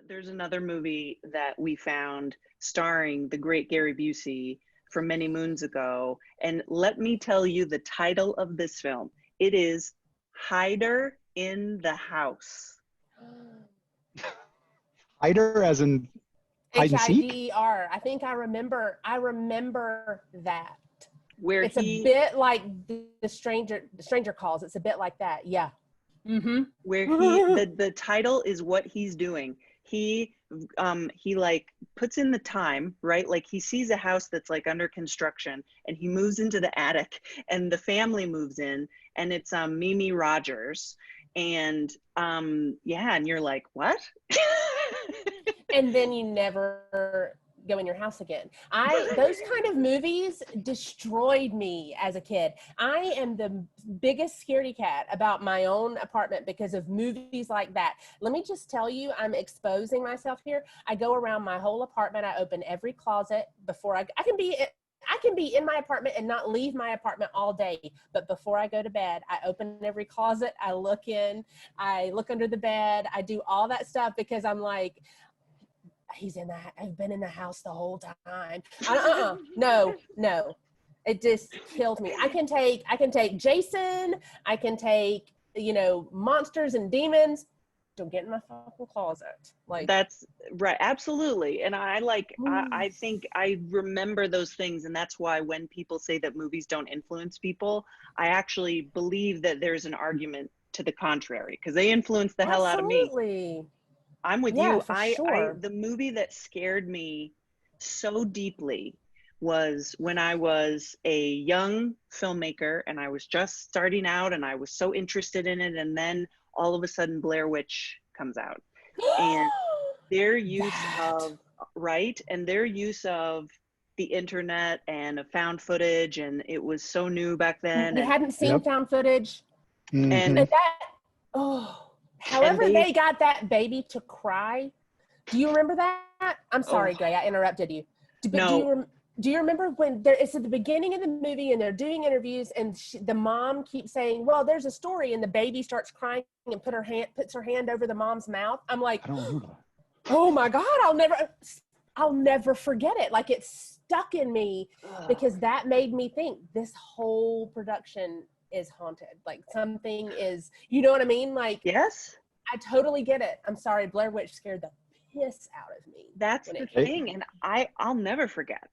there's another movie that we found starring the great Gary Busey from many moons ago. And let me tell you the title of this film. It is Hider in the House. Hider as in hide and seek? Hider. I think I remember that. Where it's a bit like the stranger calls. It's a bit like that. Yeah. Mm-hmm. Where the title is what he's doing. He like puts in the time, right? Like he sees a house that's like under construction and he moves into the attic and the family moves in and it's Mimi Rogers and yeah, and you're like, what? And then you never go in your house again. Those kind of movies destroyed me as a kid. I am the biggest scaredy cat about my own apartment because of movies like that. Let me just tell you, I'm exposing myself here. I go around my whole apartment. I open every closet before I can be in my apartment and not leave my apartment all day. But before I go to bed, I open every closet. I look under the bed. I do all that stuff because I'm like, I've been in the house the whole time. No. It just killed me. I can take Jason. I can take, monsters and demons. Don't get in my fucking closet. Like, that's right. Absolutely. And I think I remember those things. And that's why when people say that movies don't influence people, I actually believe that there's an argument to the contrary because they influence the hell out of me. Absolutely. I'm with you. Sure. The movie that scared me so deeply was when I was a young filmmaker and I was just starting out and I was so interested in it. And then all of a sudden Blair Witch comes out and their use of the internet and found footage. And it was so new back then. You hadn't seen found footage. Mm-hmm. And that, however they got that baby to cry. Do you remember that? I'm sorry, Grae, I interrupted you. No. Do you remember when it's at the beginning of the movie and they're doing interviews and the mom keeps saying, well, there's a story, and the baby starts crying and puts her hand over the mom's mouth? I'm like, I don't remember that. Oh my God, I'll never forget it. Like, it stuck in me because that made me think this whole production is haunted. Like, something is, you know what I mean? Like, yes, I totally get it. I'm sorry, Blair Witch scared the piss out of me. That's the thing. And I'll never forget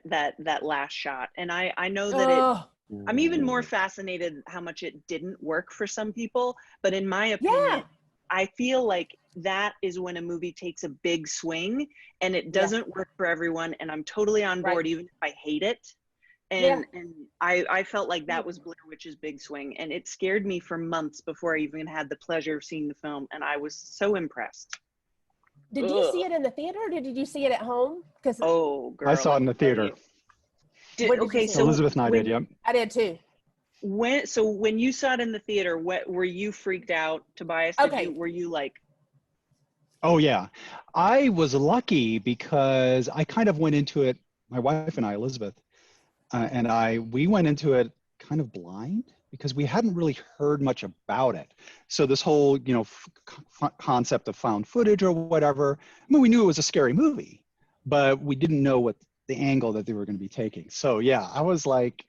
that last shot. And I know that I'm even more fascinated how much it didn't work for some people. But in my opinion, I feel like that is when a movie takes a big swing and it doesn't work for everyone. And I'm totally on board, even if I hate it. And I felt like that was Blair Witch's big swing, and it scared me for months before I even had the pleasure of seeing the film, and I was so impressed. Did you see it in the theater, or did you see it at home? Because girl, I saw it in the theater. So Elizabeth and I did, yeah. I did too. When you saw it in the theater, what were you freaked out, Tobias? Were you like? Oh yeah, I was lucky because I kind of went into it. My wife and I, Elizabeth. We went into it kind of blind because we hadn't really heard much about it. So this whole, concept of found footage or whatever, I mean, we knew it was a scary movie, but we didn't know what the angle that they were going to be taking. So yeah, I was like,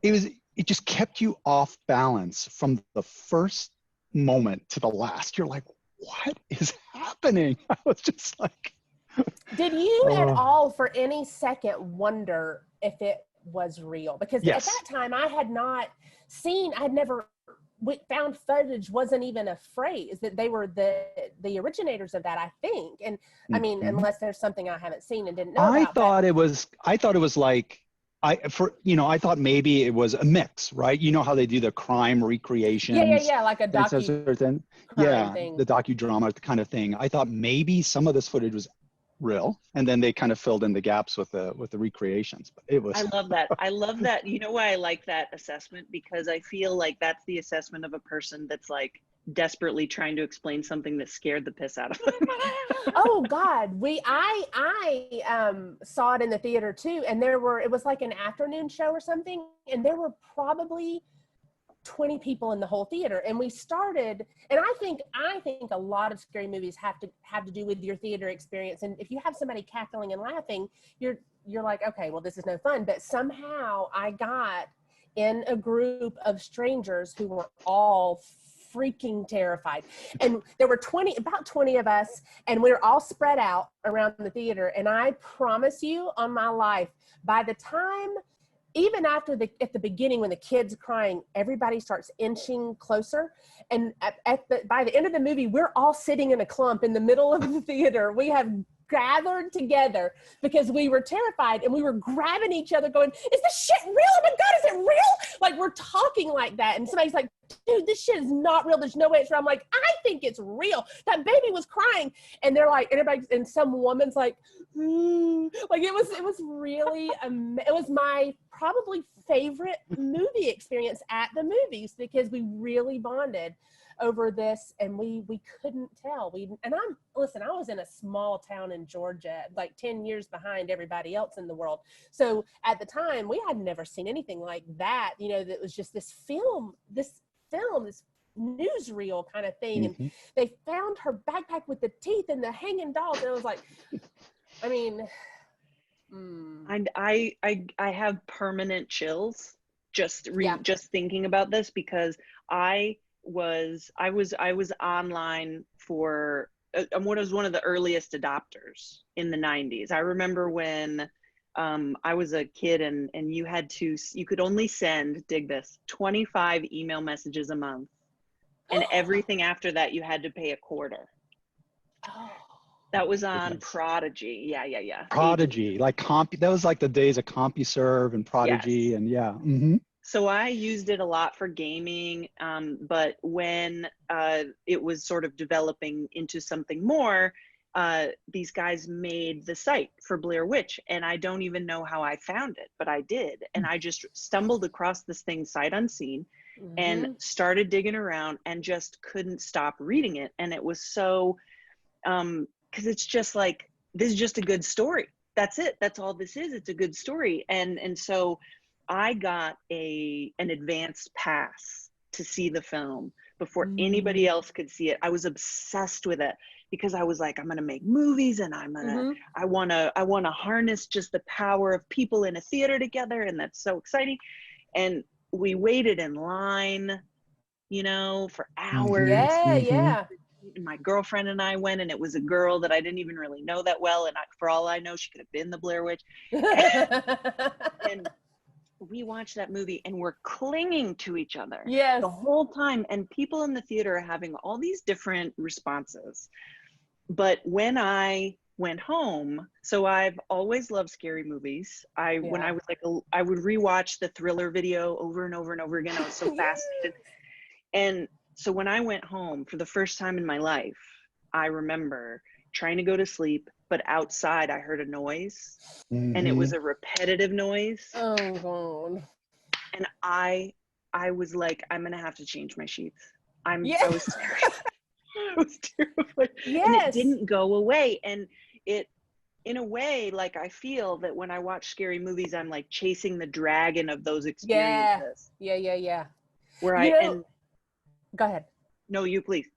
it just kept you off balance from the first moment to the last. You're like, what is happening? I was just like. Did you at all for any second wonder if it was real? Because at that time I had never found footage wasn't even a phrase that they were the originators of that, I think. And I mean, unless there's something I haven't seen and didn't know I about. thought it was like, I thought maybe it was a mix, right? You know how they do the crime recreations. Yeah, like a docu thing. The docudrama kind of thing. I thought maybe some of this footage was real, and then they kind of filled in the gaps with the recreations. But it was. I love that. I love that. You know why I like that assessment? Because I feel like that's the assessment of a person that's like desperately trying to explain something that scared the piss out of them. Oh God, I saw it in the theater too, and it was like an afternoon show or something, and there were probably 20 people in the whole theater. And we started, and I think a lot of scary movies have to do with your theater experience. And if you have somebody cackling and laughing, you're like, okay, well, this is no fun. But somehow I got in a group of strangers who were all freaking terrified. And there were about 20 of us, and we were all spread out around the theater. And I promise you on my life, by the time, even at the beginning when the kid's crying, everybody starts inching closer. And by the end of the movie, we're all sitting in a clump in the middle of the theater. We have gathered together because we were terrified, and we were grabbing each other going, is this shit real? Oh my God, is it real? Like, we're talking like that. And somebody's like, dude, this shit is not real. There's no way it's real. I'm like, I think it's real. That baby was crying. And they're like, and some woman's like, like it was really, it was my probably favorite movie experience at the movies, because we really bonded over this, and we couldn't tell. I was in a small town in Georgia, like 10 years behind everybody else in the world. So at the time, we had never seen anything like that. You know, that was just this newsreel kind of thing. And they found her backpack with the teeth and the hanging dolls, and I was like, I mean, I have permanent chills just thinking about this, because I was online for was one of the earliest adopters in the 90s. I remember when I was a kid, and you could only send, dig this, 25 email messages a month, and everything after that you had to pay $0.25. oh. That was on Prodigy. Yeah. Prodigy, like that was like the days of CompuServe and Prodigy. Yes. And So I used it a lot for gaming, but when it was sort of developing into something more, these guys made the site for Blair Witch, and I don't even know how I found it, but I did. And I just stumbled across this thing sight unseen and started digging around, and just couldn't stop reading it. And it was so, because it's just like, this is just a good story. That's it. That's all this is. It's a good story. And so I got an advanced pass to see the film before anybody else could see it. I was obsessed with it, because I was like, I'm gonna make movies, and I wanna harness just the power of people in a theater together, and that's so exciting. And we waited in line, for hours. Yeah. And my girlfriend and I went, and it was a girl that I didn't even really know that well, and for all I know, she could have been the Blair Witch. And we watched that movie, and we're clinging to each other the whole time. And people in the theater are having all these different responses. But when I went home, so I've always loved scary movies. When I was like, I would rewatch the Thriller video over and over and over again. I was so fascinated. And so when I went home for the first time in my life, I remember trying to go to sleep, but outside I heard a noise, and it was a repetitive noise. Oh God. And I was like, I'm gonna have to change my sheets. I was serious. I was terrified. And it didn't go away. And it, in a way, like, I feel that when I watch scary movies, I'm like chasing the dragon of those experiences. Yeah. Where go ahead. No, you please.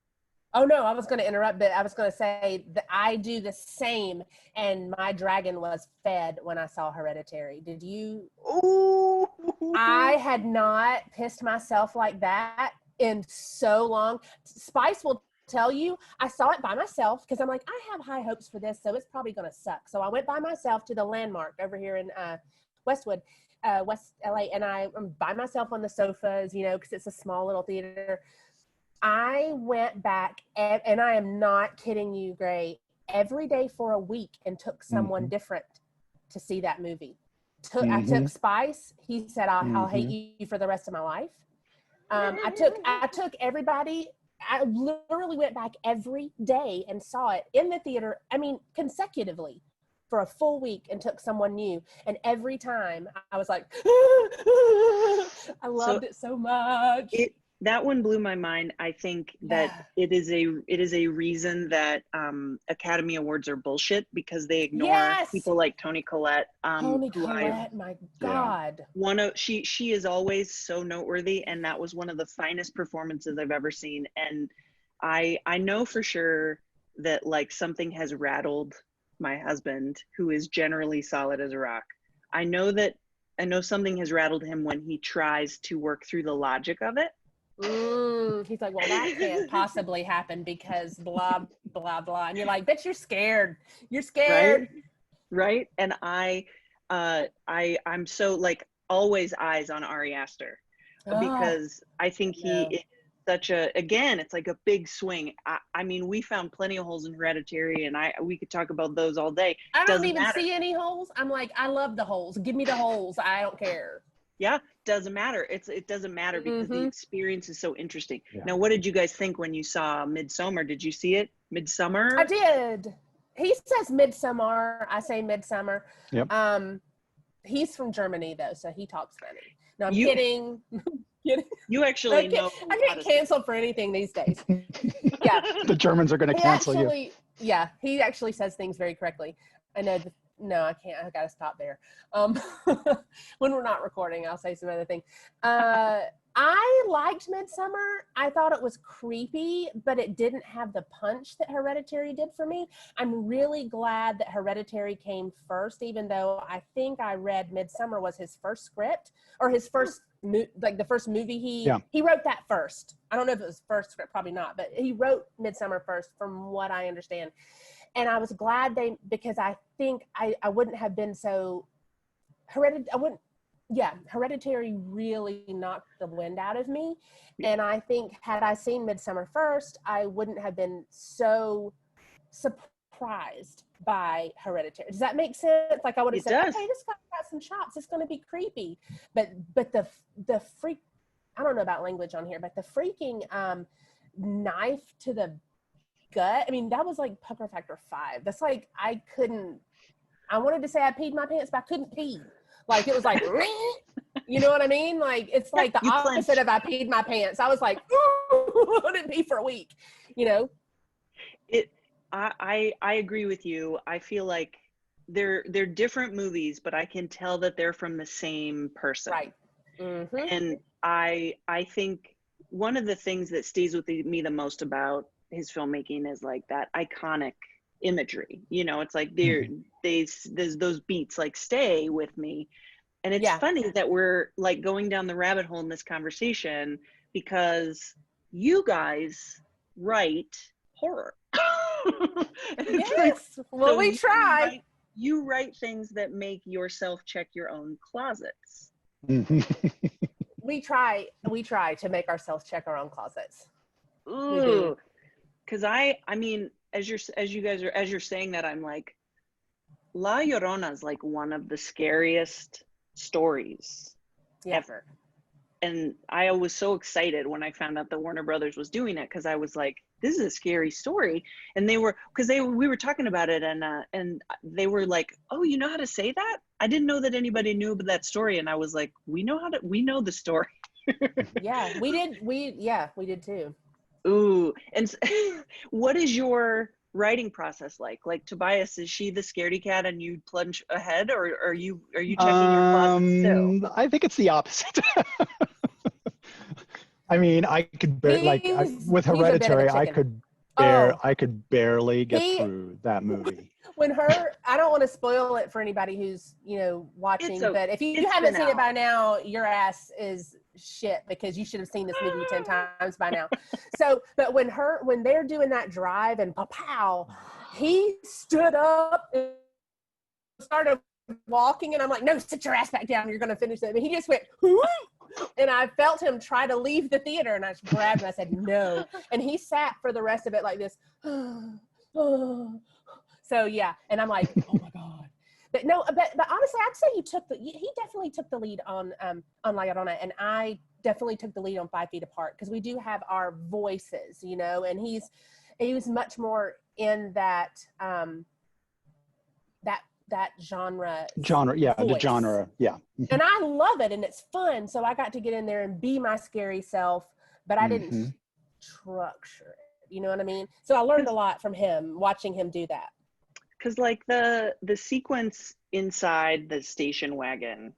Oh no, I was going to interrupt, but I was going to say that I do the same, and my dragon was fed when I saw Hereditary. Did you? Ooh. I had not pissed myself like that in so long. Spice will tell you, I saw it by myself, because I'm like, I have high hopes for this, so it's probably going to suck. So I went by myself to the Landmark over here in Westwood, West LA, and I'm by myself on the sofas, because it's a small little theater. I went back, and I am not kidding you, Grae, every day for a week, and took someone different to see that movie. I took Spice. He said, I'll hate you for the rest of my life. I took everybody. I literally went back every day and saw it in the theater, consecutively for a full week, and took someone new. And every time I was like, I loved it so much. That one blew my mind. I think that it is a reason that Academy Awards are bullshit, because they ignore people like Toni Collette. Toni Collette, my God. She is always so noteworthy, and that was one of the finest performances I've ever seen. And I know for sure that like something has rattled my husband, who is generally solid as a rock. I know something has rattled him when he tries to work through the logic of it. He's like, well, that can't possibly happen because blah, blah, blah. And you're like, but you're scared. You're scared. Right. And I'm so like always eyes on Ari Aster, because I think he is such it's like a big swing. I mean, we found plenty of holes in Hereditary, and we could talk about those all day. I don't even see any holes. I'm like, I love the holes. Give me the holes. I don't care. Yeah, doesn't matter. It doesn't matter because the experience is so interesting. Yeah. Now, what did you guys think when you saw Midsommar? Did you see it? Midsommar? I did. He says Midsommar. I say Midsummer. Yep. He's from Germany though, so he talks funny. No, I'm kidding. You actually know. I get canceled for anything these days. Yeah. The Germans are going to cancel you. Yeah, he actually says things very correctly. I know. No, I can't. I got to stop there. When we're not recording, I'll say some other thing. I liked Midsommar. I thought it was creepy, but it didn't have the punch that Hereditary did for me. I'm really glad that Hereditary came first, even though I think I read Midsommar was his first script, or his first, like the first movie he wrote that first. I don't know if it was first script, probably not, but he wrote Midsommar first from what I understand. And I was glad because I think I wouldn't have been so Hereditary really knocked the wind out of me. And I think had I seen Midsommar first, I wouldn't have been so surprised by Hereditary. Does that make sense? Like I would have said, okay, this guy got some chops. It's going to be creepy. But the freak, I don't know about language on here, but the freaking knife to the gut, I mean, that was like pucker factor 5. That's like, I wanted to say I peed my pants, but I couldn't pee. Like, it was like, you know what I mean? Like, it's like the opposite of I peed my pants. I was like, ooh, I didn't pee for a week, you know? I agree with you. I feel like they're different movies, but I can tell that they're from the same person. Right. Mm-hmm. And I think one of the things that stays with me the most about his filmmaking is like that iconic imagery. You know, it's like there's those beats like stay with me. And it's funny that we're like going down the rabbit hole in this conversation because you guys write horror. Yes. Like, well, we try. You write things that make yourself check your own closets. We try to make ourselves check our own closets. Ooh. Because I mean, as you're saying that, I'm like, La Llorona is like one of the scariest stories ever. And I was so excited when I found out that Warner Brothers was doing it, because I was like, this is a scary story. And we were talking about it, and they were like, oh, you know how to say that? I didn't know that anybody knew about that story. And I was like, we know the story. Yeah, we did. We did too. Ooh. And what is your writing process like? Like, Tobias, is she the scaredy cat and you plunge ahead, or are you checking your closet too? I think it's the opposite. I mean, I could with Hereditary, I could barely get through that movie. I don't want to spoil it for anybody who's, watching, but if you haven't seen it by now, your ass is shit, because you should have seen this movie 10 times by now. So, but when they're doing that drive and pow, he stood up and started walking, and I'm like, no, sit your ass back down. You're going to finish it. And he just went, whoo! And I felt him try to leave the theater, and I just grabbed him. I said, no. And he sat for the rest of it like this. So yeah. And I'm like, oh my God. But no, but honestly, I'd say he definitely took the lead on La Llorona, and I definitely took the lead on 5 Feet Apart, because we do have our voices, and he was much more in that that genre, yeah, voice. the genre, yeah. And I love it, and it's fun. So I got to get in there and be my scary self. but I didn't structure it. You know what I mean? So I learned a lot from him, watching him do that. Because like the sequence inside the station wagon.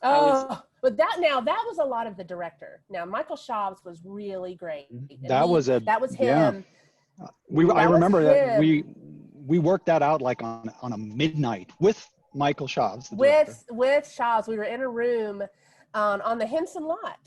But that was a lot of the director. Now Michael Schaub's was really great. That was him. Yeah. I remember that we worked that out like on a midnight with Michael Schaub's. With Schaub's, we were in a room on the Henson lot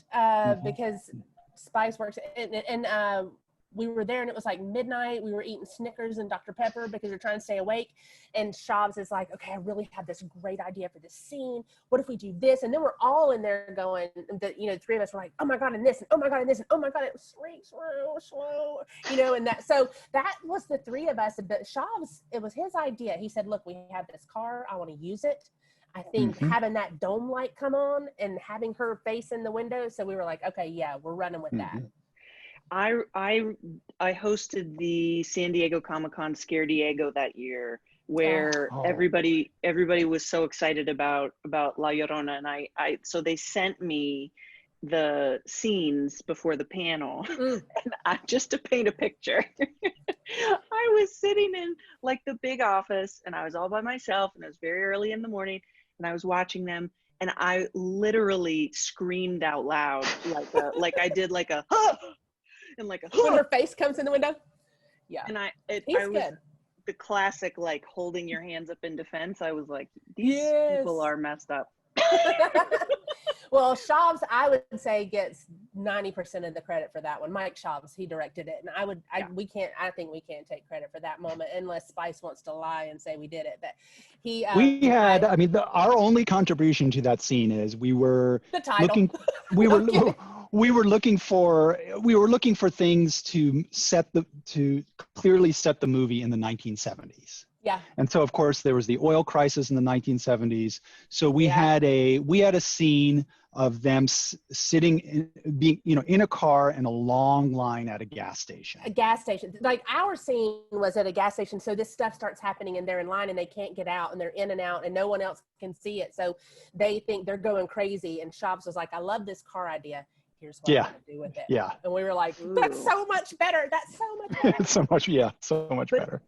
because Spice works, and we were there, and it was like midnight. We were eating Snickers and Dr. Pepper because we were trying to stay awake. And Schaub's is like, okay, I really have this great idea for this scene. What if we do this? And then we're all in there going, the three of us were like, oh my God, and this, and oh my God, and this, and oh my God, it was slow, and so that was the three of us. But Schaub's, it was his idea. He said, look, we have this car. I want to use it. I think having that dome light come on and having her face in the window. So we were like, okay, yeah, we're running with that. I hosted the San Diego Comic-Con Scare Diego that year, where everybody was so excited about La Llorona, and so they sent me the scenes before the panel and just to paint a picture. I was sitting in like the big office, and I was all by myself, and it was very early in the morning, and I was watching them, and I literally screamed out loud like I did like a and like a when her face comes in the window. Yeah. And I was good. The classic like holding your hands up in defense. I was like, these people are messed up. Well, Schaub's, I would say, gets 90% of the credit for that one. Mike Schaub's, he directed it, and I think we can't take credit for that moment unless Spice wants to lie and say we did it. But our only contribution to that scene is we were the title. We were looking for things to clearly set the movie in the 1970s. Yeah. And so of course there was the oil crisis in the 1970s. So we had a scene of them sitting in a car in a long line at a gas station. A gas station. Like our scene was at a gas station. So this stuff starts happening and they're in line and they can't get out and they're in and out and no one else can see it. So they think they're going crazy. And Schaub's was like, I love this car idea. Here's what I'm going to do with it. Yeah. And we were like, that's so much better. That's so much better. so much better.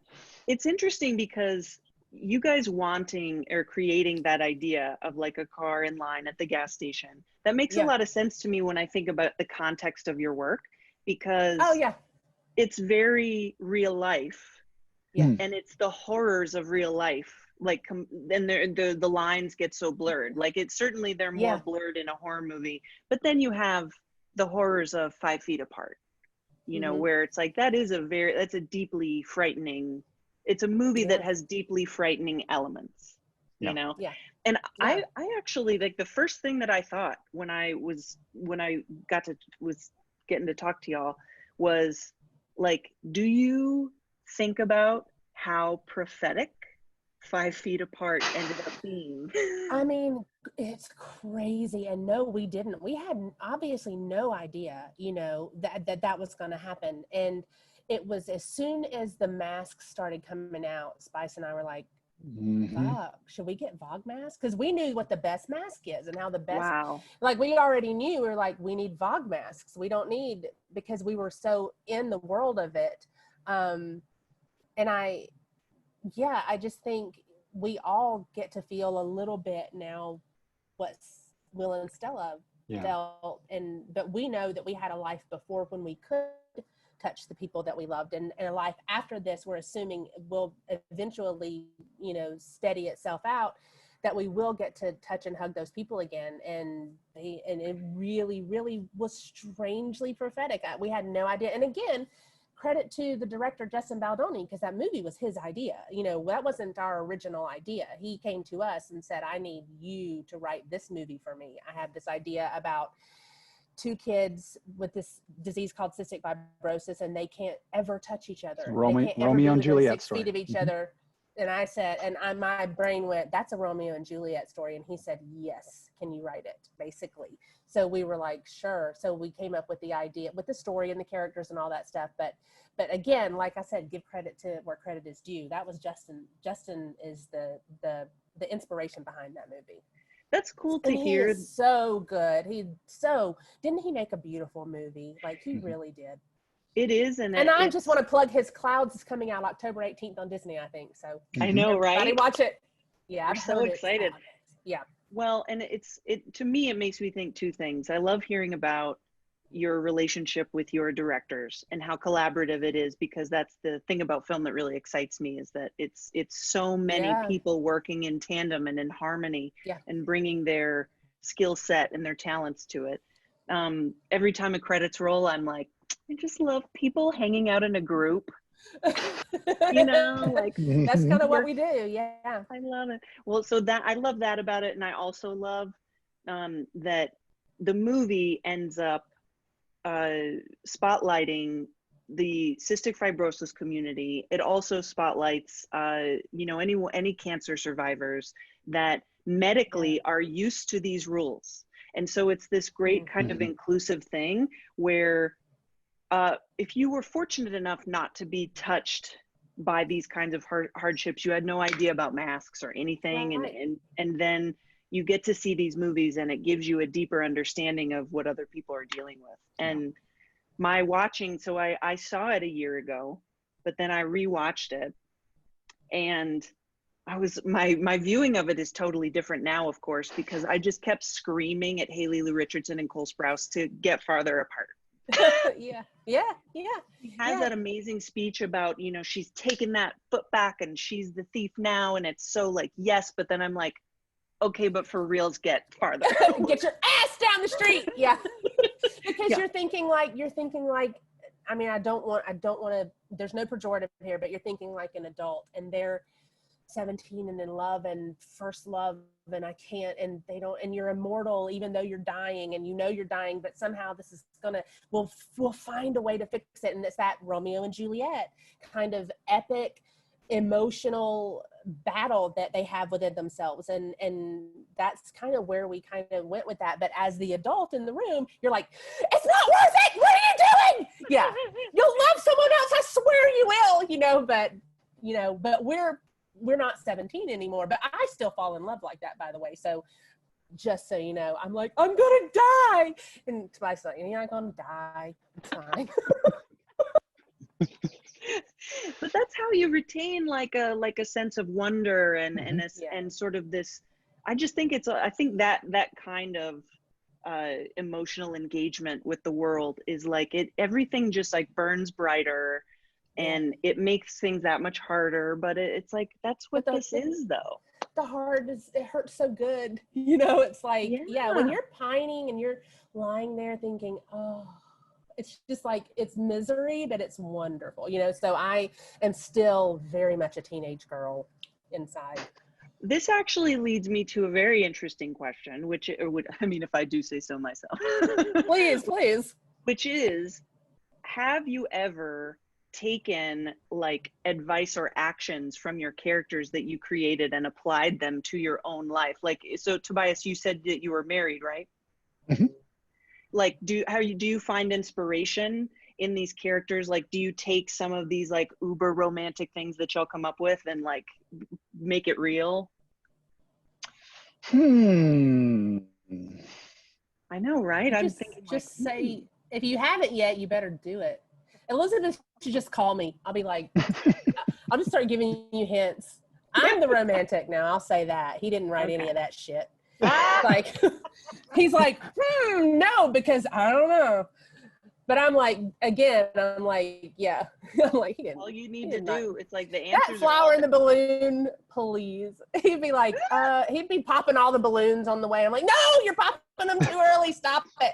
It's interesting because you guys wanting or creating that idea of like a car in line at the gas station, that makes a lot of sense to me when I think about the context of your work, because it's very real life. And it's the horrors of real life. Like, and the lines get so blurred. Like they're more blurred in a horror movie, but then you have the horrors of 5 Feet Apart, where it's like, that's a deeply frightening, it's a movie that has deeply frightening elements, you know? Yeah. And I actually, like, the first thing that I thought when I was getting to talk to y'all was like, do you think about how prophetic 5 Feet Apart ended up being? I mean, it's crazy. And no, we didn't. We had obviously no idea, that was going to happen. And it was as soon as the masks started coming out, Spice and I were like, fuck, should we get Vogue masks? Because we knew what the best mask is and how the best, like we already knew, we were like, we need Vogue masks. We don't need, because we were so in the world of it. And I just think we all get to feel a little bit now what Will and Stella felt, but we know that we had a life before when we could touch the people that we loved, and a life after this we're assuming will eventually steady itself out, that we will get to touch and hug those people again. And it really, really was strangely prophetic. We had no idea. And again, credit to the director, Justin Baldoni, because that movie was his idea. That wasn't our original idea. He came to us and said, I need you to write this movie for me. I have this idea about 2 kids with this disease called cystic fibrosis, and they can't ever touch each other. Romeo and Juliet 6 feet of each other. And I said, my brain went, that's a Romeo and Juliet story. And he said, yes, can you write it, basically? So we were like, sure. So we came up with the idea, with the story and the characters and all that stuff. But again, like I said, give credit to where credit is due. That was Justin. Justin is the inspiration behind that movie. That's cool to And he hear. is so good. Didn't he make a beautiful movie? Like, he really did. It is, and I just want to plug his Clouds is coming out October 18th on Disney, I think. So I know, right? everybody watch it. Yeah, I'm so excited. Yeah. Well, and it to me, it makes me think two things. I love hearing about your relationship with your directors and how collaborative it is, because that's the thing about film that really excites me, is that it's so many people working in tandem and in harmony and bringing their skill set and their talents to it. Every time the credits roll, I'm like, I just love people hanging out in a group. You know, like that's kind of what we do. Yeah, I love it. Well, so that I love that about it, and I also love that the movie ends up spotlighting the cystic fibrosis community. It also spotlights you know, any cancer survivors that medically are used to these rules, and so it's this great kind of inclusive thing where if you were fortunate enough not to be touched by these kinds of hardships, you had no idea about masks or anything, and then you get to see these movies and it gives you a deeper understanding of what other people are dealing with. And my watching, so I saw it a year ago, but then I rewatched it, and my viewing of it is totally different now, of course, because I just kept screaming at Haley Lou Richardson and Cole Sprouse to get farther apart. He has that amazing speech about, you know, she's taken that foot back and she's the thief now, and it's so like, yes, but then I'm like, okay, but for reals, get farther. Get your ass down the street. Because you're thinking like I mean, I don't want to, there's no pejorative here, but you're thinking like an adult, and they're 17 and in love and first love, and I can't, and they don't, and you're immortal even though you're dying, and you know you're dying, but somehow this is we'll find a way to fix it. And it's that Romeo and Juliet kind of epic emotional battle that they have within themselves, and that's kind of where we kind of went with that. But as the adult in the room, you're like, it's not worth it, what are you doing? You'll love someone else, I swear you will, but we're not 17 anymore. But I still fall in love like that, by the way. So just so you know, I'm like, I'm gonna die, and Tobias like, you're not gonna die, it's fine. But that's how you retain like a sense of wonder and sort of this. I just think I think that kind of emotional engagement with the world is like everything just like burns brighter, and it makes things that much harder. But it's like that's what this is, though. The heart it hurts so good, it's like when you're pining and you're lying there thinking, oh, it's just like, it's misery, but it's wonderful, so I am still very much a teenage girl inside. This actually leads me to a very interesting question, which I mean, if I do say so myself. please Which is, have you ever taken like advice or actions from your characters that you created and applied them to your own life? Like, so Tobias, you said that you were married, right? Mm-hmm. Like, do you find inspiration in these characters? Like, do you take some of these like uber romantic things that y'all come up with and like make it real? I know, right? I'm thinking just say, if you haven't yet, you better do it. Elizabeth should just call me. I'll be like, I'll just start giving you hints. I'm the romantic now. I'll say that. He didn't write any of that shit. Like, he's like, no, because I don't know. But I'm like, again, I'm like, yeah. I'm like, he didn't. All you need to do, it's like the answers. That flower in the balloon, please. He'd be like, he'd be popping all the balloons on the way. I'm like, no, you're popping them too early. Stop it.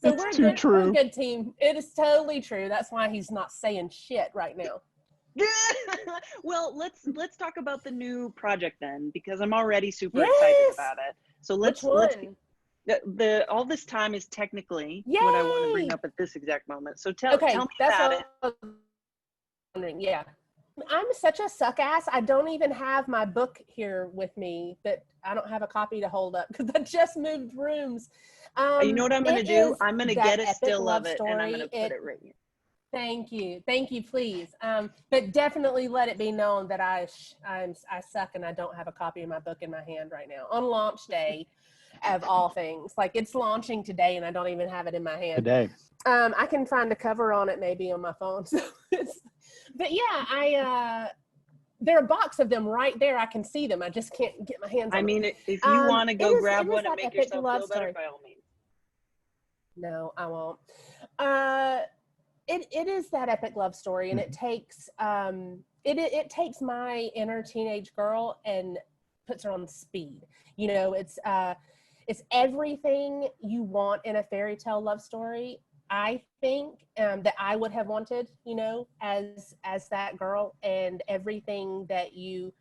So it's too true. We're a good team. It is totally true. That's why he's not saying shit right now. Well, let's talk about the new project then, because I'm already super excited about it. So let's all this time is technically what I want to bring up at this exact moment. So tell me about it. Yeah. I'm such a suck ass. I don't even have my book here with me, that I don't have a copy to hold up because I just moved rooms. You know what I'm going to do? I'm going to get a still of it, and I'm going to put it right here. Thank you, please. But definitely let it be known that I suck and I don't have a copy of my book in my hand right now on launch day, of all things. Like, it's launching today, and I don't even have it in my hand today. I can find a cover on it maybe on my phone. So but yeah, there are a box of them right there. I can see them. I just can't get my hands on them. I mean, if you want to go grab one and that make epic yourself love feel better, story. by all means. No, I won't. It is that epic love story, and it takes it takes my inner teenage girl and puts her on speed. You know, it's everything you want in a fairy tale love story. I think that I would have wanted, you know, as that girl, and everything that you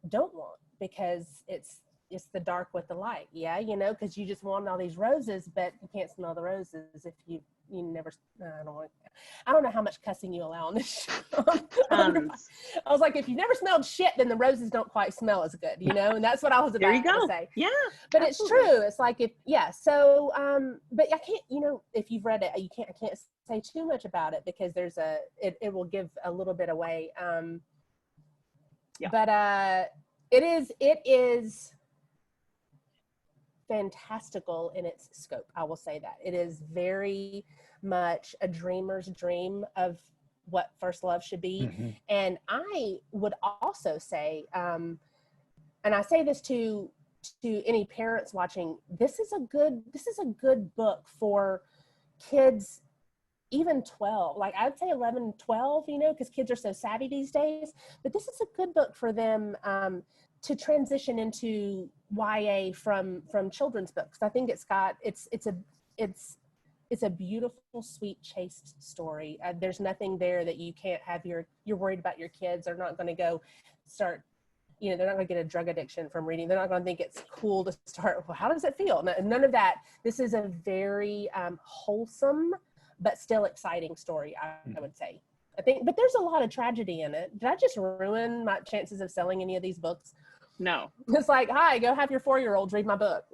don't want, because it's the dark with the light. Yeah, you know, because you just want all these roses, but you can't smell the roses if you never. I don't know how much cussing you allow on this show. I was like, if you never smelled shit, then the roses don't quite smell as good, you know. And that's what I was about to say. Yeah, but absolutely. It's true. It's like, so but I can't, you know, if you've read it, I can't say too much about it, because there's it will give a little bit away. But it is fantastical in its scope. I will say that it is very much a dreamer's dream of what first love should be. And I would also say, and I say this to any parents watching, this is a good book for kids, even 12, like I'd say 11, 12, you know, because kids are so savvy these days. But this is a good book for them to transition into YA from children's books. I think it's a beautiful, sweet, chaste story. There's nothing there that you can't have you're worried about your kids. They're not going to go start, you know, they're not going to get a drug addiction from reading. They're not going to think it's cool to start, well, how does it feel? None of that. This is a very wholesome, but still exciting story, I would say. I think, but there's a lot of tragedy in it. Did I just ruin my chances of selling any of these books? No. It's like, hi, go have your 4-year-olds read my book.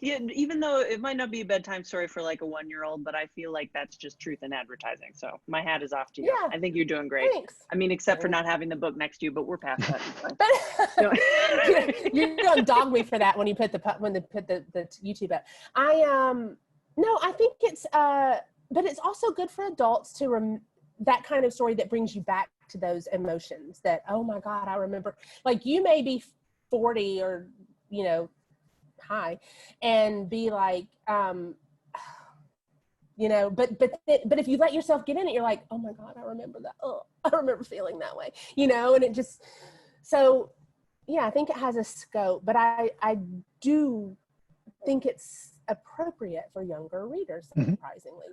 Yeah, even though it might not be a bedtime story for like a 1-year-old, but I feel like that's just truth in advertising. So my hat is off to you. Yeah, I think you're doing great. Thanks. I mean, except for not having the book next to you, but we're past that. You're gonna dog me for that when you put the YouTube up. No, I think it's but it's also good for adults to that kind of story that brings you back to those emotions that, oh my God, I remember. Like, you may be 40 or, you know, high, and be like, you know, but if you let yourself get in it, you're like, oh my God, I remember that. Oh, I remember feeling that way, you know. And it just, so yeah, I think it has a scope, but I do think it's appropriate for younger readers, surprisingly.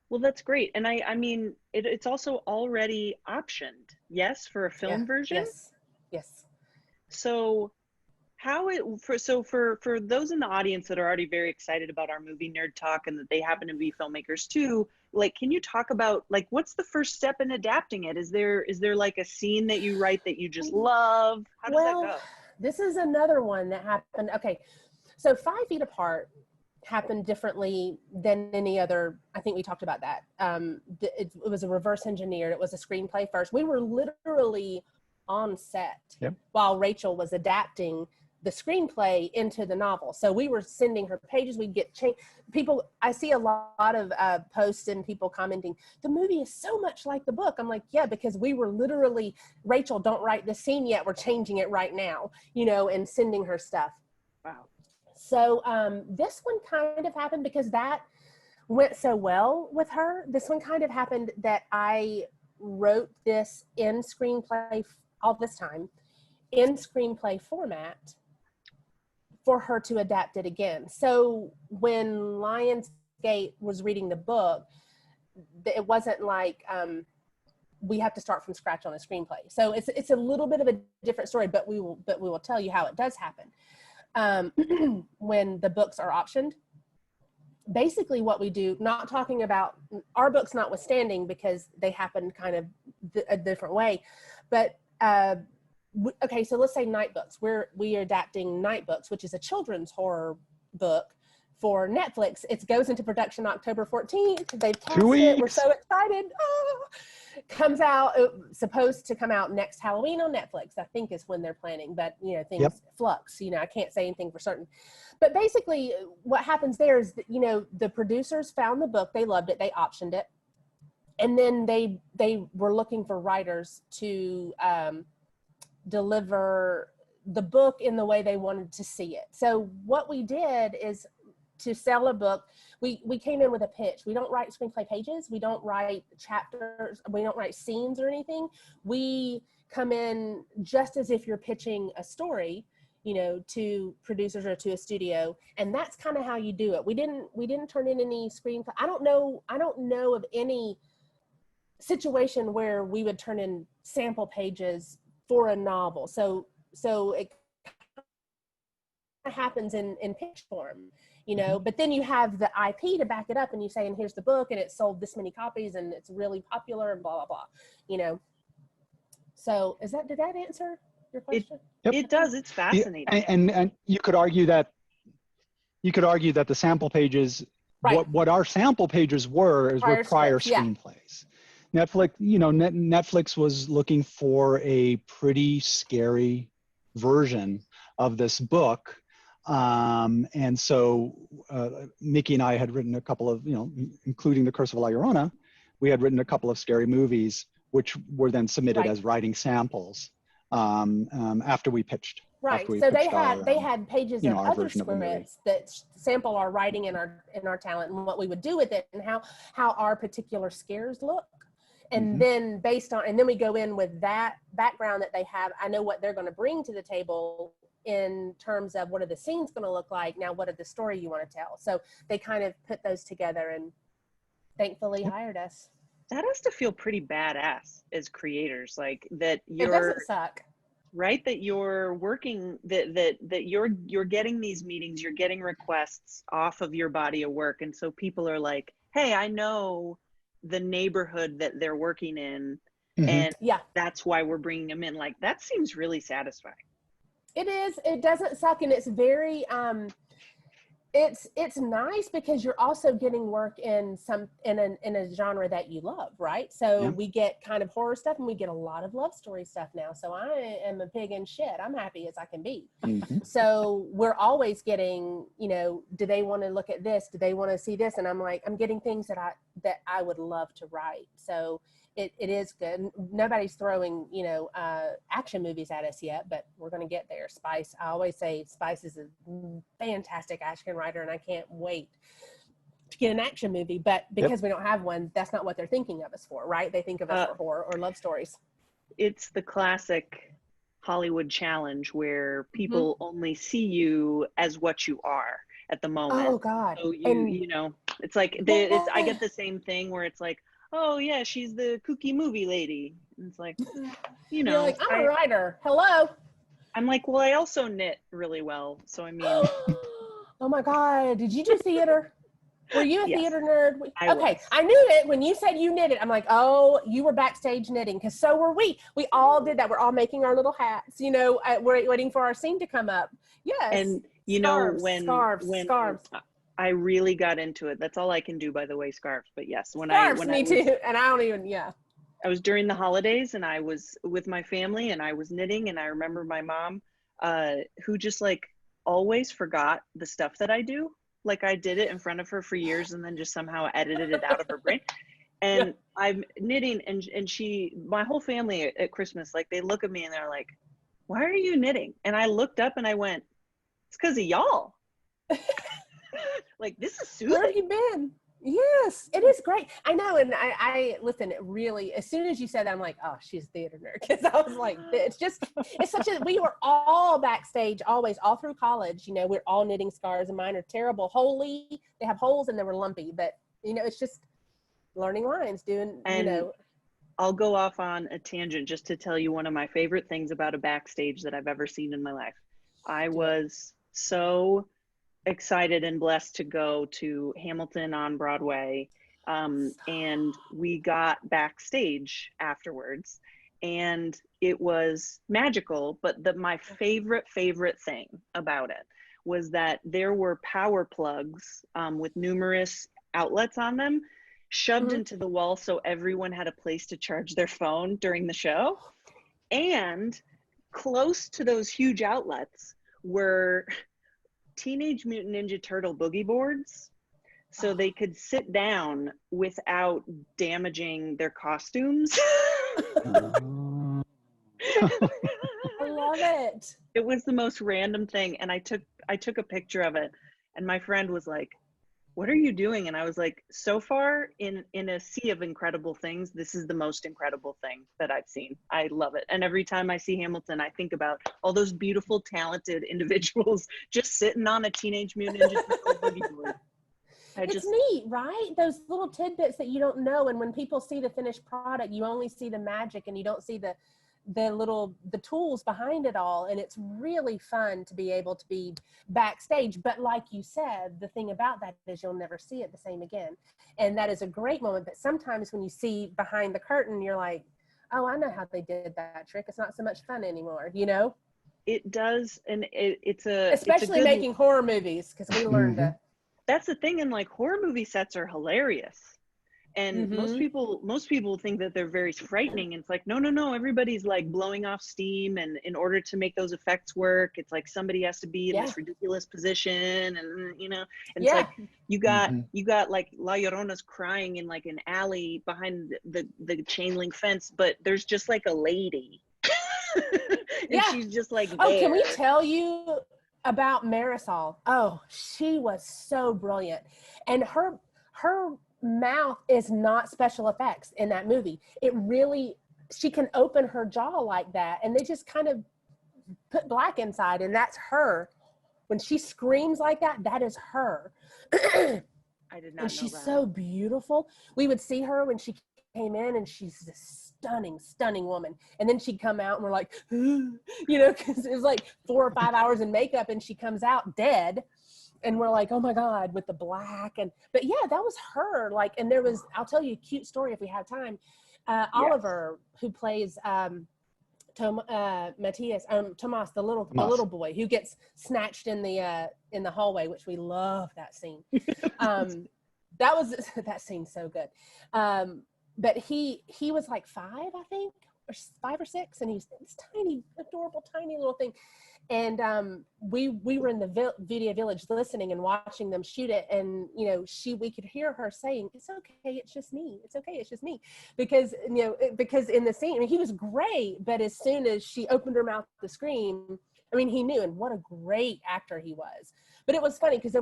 Well, that's great. And I mean, it's also already optioned, yes, for a film version. Yes. So for those in the audience that are already very excited about our movie nerd talk, and that they happen to be filmmakers too, like, can you talk about, like, what's the first step in adapting it? Is there like a scene that you write that you just love? How does that go? This is another one that happened. Okay, so 5 Feet Apart happened differently than any other. I think we talked about that. It was a reverse engineered. It was a screenplay first. We were literally on set while Rachel was adapting the screenplay into the novel. So we were sending her pages. We'd get people. I see a lot of posts and people commenting, the movie is so much like the book. I'm like, yeah, because we were literally, Rachel, don't write this scene yet. We're changing it right now, you know, and sending her stuff. Wow. So this one kind of happened because that went so well with her. This one kind of happened that I wrote this in screenplay all this time, in screenplay format, for her to adapt it again. So when Lionsgate was reading the book, it wasn't like we have to start from scratch on a screenplay. So it's a little bit of a different story, but we will tell you how it does happen. When the books are optioned, basically what we do, not talking about our books notwithstanding, because they happen kind of a different way, but okay, so let's say Night Books. We are adapting Night Books, which is a children's horror book for Netflix. It goes into production October 14th. They've cast 2 it. We're weeks. so excited. Oh. Comes out, supposed to come out next Halloween on Netflix, I think is when they're planning, but you know, things flux, you know, I can't say anything for certain. But basically what happens there is that, you know, the producers found the book, they loved it, they optioned it. And then they were looking for writers to deliver the book in the way they wanted to see it. So what we did is, to sell a book, we came in with a pitch. We don't write screenplay pages. We don't write chapters. We don't write scenes or anything. We come in just as if you're pitching a story, you know, to producers or to a studio. And that's kind of how you do it. We didn't turn in any screenplay. I don't know of any situation where we would turn in sample pages for a novel. So it happens in pitch form, you know, but then you have the IP to back it up, and you say, and here's the book, and it sold this many copies, and it's really popular, and blah blah blah, you know. So did that answer your question? It does. It's fascinating. And you could argue that the sample pages, right, what our sample pages were prior scripts, screenplays. Netflix, you know, Netflix was looking for a pretty scary version of this book. And so Mikki and I had written a couple of, you know, including the Curse of La Llorona, we had written a couple of scary movies, which were then submitted as writing samples after we pitched. Right. So they had pages of other scripts that sample our writing and our talent and what we would do with it, and how our particular scares look. And then and then we go in with that background that they have. I know what they're going to bring to the table in terms of what are the scenes going to look like. Now, what are the story you want to tell? So they kind of put those together and thankfully hired us. That has to feel pretty badass as creators, like that it doesn't suck. Right, that you're working, that you're getting these meetings, you're getting requests off of your body of work. And so people are like, hey, I know the neighborhood that they're working in, and that's why we're bringing them in. Like, that seems really satisfying. It is. It doesn't suck, and it's very it's nice because you're also getting work in a genre that you love, right? So we get kind of horror stuff, and we get a lot of love story stuff now. So I am a pig in shit. I'm happy as I can be. So we're always getting, you know, do they want to look at this? Do they want to see this? And I'm like, I'm getting things that I would love to write. So it is good. Nobody's throwing, you know, action movies at us yet, but we're going to get there. Spice, I always say Spice is a fantastic action writer, and I can't wait to get an action movie. But because we don't have one, that's not what they're thinking of us for, right? They think of us for horror or love stories. It's the classic Hollywood challenge where people only see you as what you are at the moment. Oh God! So you know, it's like I get the same thing where it's like, oh yeah, she's the kooky movie lady. And it's like, you know, you're like, I'm a writer. Hello. I'm like, well, I also knit really well. So I mean, oh my God, did you do theater? Were you a theater nerd? Okay, I knew it when you said you knitted. I'm like, oh, you were backstage knitting, because so were we. We all did that. We're all making our little hats, you know, we're waiting for our scene to come up. Yes. And you scarves, know, when scarves. I really got into it. That's all I can do, by the way, scarves. But yes, when me too. And I don't even, I was during the holidays, and I was with my family, and I was knitting, and I remember my mom, who just like always forgot the stuff that I do. Like, I did it in front of her for years, and then just somehow edited it out of her brain. And I'm knitting, and my whole family at Christmas, like, they look at me and they're like, why are you knitting? And I looked up and I went, it's because of y'all. Like, this is soothing. Where have you been? Yes, it is great. I know. And I listen, it really, as soon as you said that, I'm like, oh, she's a theater nerd. Because I was like, it's such a, we were all backstage, always, all through college. You know, we're all knitting scarves, and mine are terrible. Holy, they have holes and they were lumpy. But, you know, it's just learning lines, doing, and you know. I'll go off on a tangent just to tell you one of my favorite things about a backstage that I've ever seen in my life. I was so excited and blessed to go to Hamilton on Broadway, and we got backstage afterwards, and it was magical. But my favorite thing about it was that there were power plugs with numerous outlets on them shoved into the wall so everyone had a place to charge their phone during the show. And close to those huge outlets were Teenage Mutant Ninja Turtle boogie boards, so they could sit down without damaging their costumes. I love it. It was the most random thing, and I took a picture of it, and my friend was like, "What are you doing?" And I was like, "So far in a sea of incredible things, this is the most incredible thing that I've seen. I love it." And every time I see Hamilton, I think about all those beautiful, talented individuals just sitting on a Teenage Mutant Ninja Turtle boogie board. It's neat, right? Those little tidbits that you don't know, and when people see the finished product, you only see the magic, and you don't see the tools behind it all. And it's really fun to be able to be backstage. But like you said, the thing about that is you'll never see it the same again. And that is a great moment. But sometimes when you see behind the curtain, you're like, oh, I know how they did that trick. It's not so much fun anymore, you know? It does. And especially making horror movies, because we learned to. That's the thing. And like, horror movie sets are hilarious. And most people think that they're very frightening. It's like, no, everybody's like blowing off steam, and in order to make those effects work, it's like somebody has to be in this ridiculous position, and you know, and it's like you got like La Llorona's crying in like an alley behind the chain link fence, but there's just like a lady. And she's just like, oh, can we tell you about Marisol? Oh, she was so brilliant. And her mouth is not special effects in that movie. It really, she can open her jaw like that, and they just kind of put black inside, and that's her. When she screams like that, that is her. I did not know she's that. So beautiful. We would see her when she came in, and she's this stunning woman, and then she'd come out and we're like, you know, because it was like 4 or 5 hours in makeup, and she comes out dead. And we're like, oh my God, with the black. But yeah, that was her. Like, and there was, I'll tell you a cute story if we have time. Oliver, who plays Tomas, the little boy who gets snatched in the hallway, which we love that scene. That scene's so good. But he was like 5, I think, or 5 or 6, and he's this tiny, adorable, tiny little thing. And we were in the video village listening and watching them shoot it, and you know, we could hear her saying, "It's okay, it's just me. It's okay, it's just me," because you know, because in the scene, I mean, he was great, but as soon as she opened her mouth to scream, I mean, he knew, and what a great actor he was. But it was funny because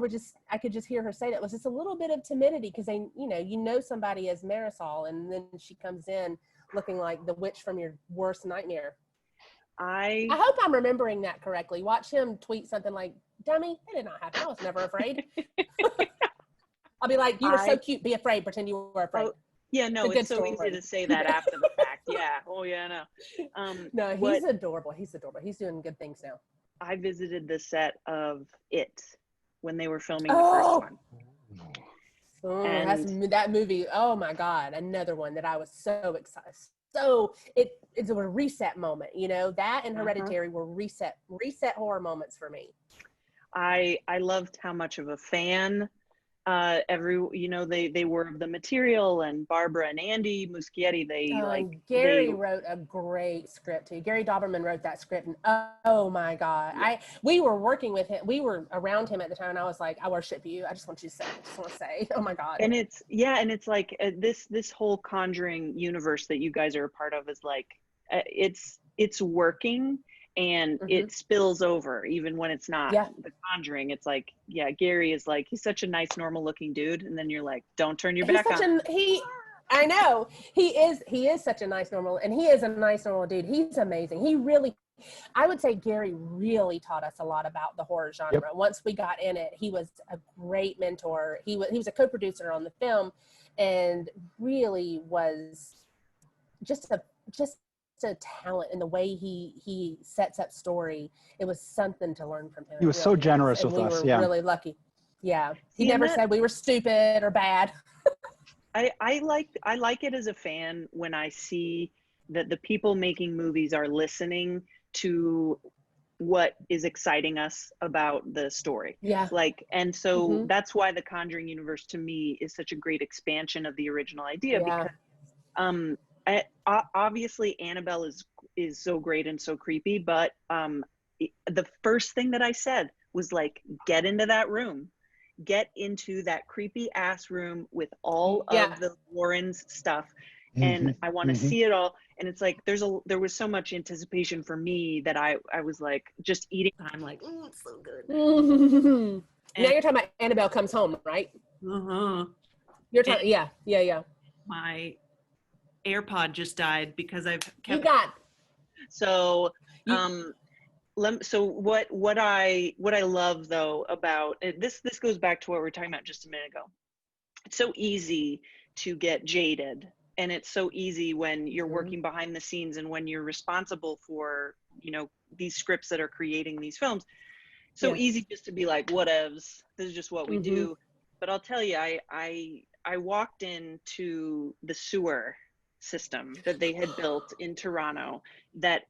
I could just hear her say that. It was just a little bit of timidity because you know somebody as Marisol, and then she comes in looking like the witch from your worst nightmare. I hope I'm remembering that correctly. Watch him tweet something like, "Dummy, it did not happen. I was never afraid." I'll be like, "You were so cute. Be afraid. Pretend you were afraid." Oh, yeah, no, it's so easy to say that after the fact. Yeah. Oh, yeah, no. No, he's adorable. He's adorable. He's doing good things now. I visited the set of It when they were filming the first one. And that movie, oh my God, another one that I was so excited. So it's a reset moment, you know, that and Hereditary were reset horror moments for me. I loved how much of a fan they were of the material, and Barbara and Andy Muschietti, Gary wrote a great script too. Gary Dauberman wrote that script, and oh my God, we were working with him, we were around him at the time, and I was like, I worship you. I just want you to say, oh my God. And it's like this whole Conjuring universe that you guys are a part of is like, it's working. And it spills over even when it's not The Conjuring. It's like, Gary is like, he's such a nice, normal looking dude. And then you're like, don't turn your back on him. I know he is such a nice, normal, and he is a nice, normal dude. He's amazing. I would say Gary really taught us a lot about the horror genre. Yep. Once we got in it, he was a great mentor. He was a co-producer on the film, and really was just a talent in the way he sets up story. It was something to learn from him. He was so generous with us. We were really lucky. Yeah. He never said we were stupid or bad. I like it as a fan when I see that the people making movies are listening to what is exciting us about the story. Yeah. Like, and so that's why the Conjuring universe to me is such a great expansion of the original idea, because obviously Annabelle is so great and so creepy, but the first thing that I said was like, get into that room, get into that creepy ass room with all of the Warrens stuff, and I want to see it all. And it's like there was so much anticipation for me that I was like just eating. I'm like, oh, it's so good. Now you're talking about Annabelle Comes Home, right? You're talking, yeah. My AirPod just died because I've kept. You got. So, so what I love though about this goes back to what we were talking about just a minute ago. It's so easy to get jaded, and it's so easy when you're working behind the scenes and when you're responsible for, you know, these scripts that are creating these films. So easy just to be like, whatevs, this is just what we do. But I'll tell you, I walked into the sewer system that they had built in Toronto that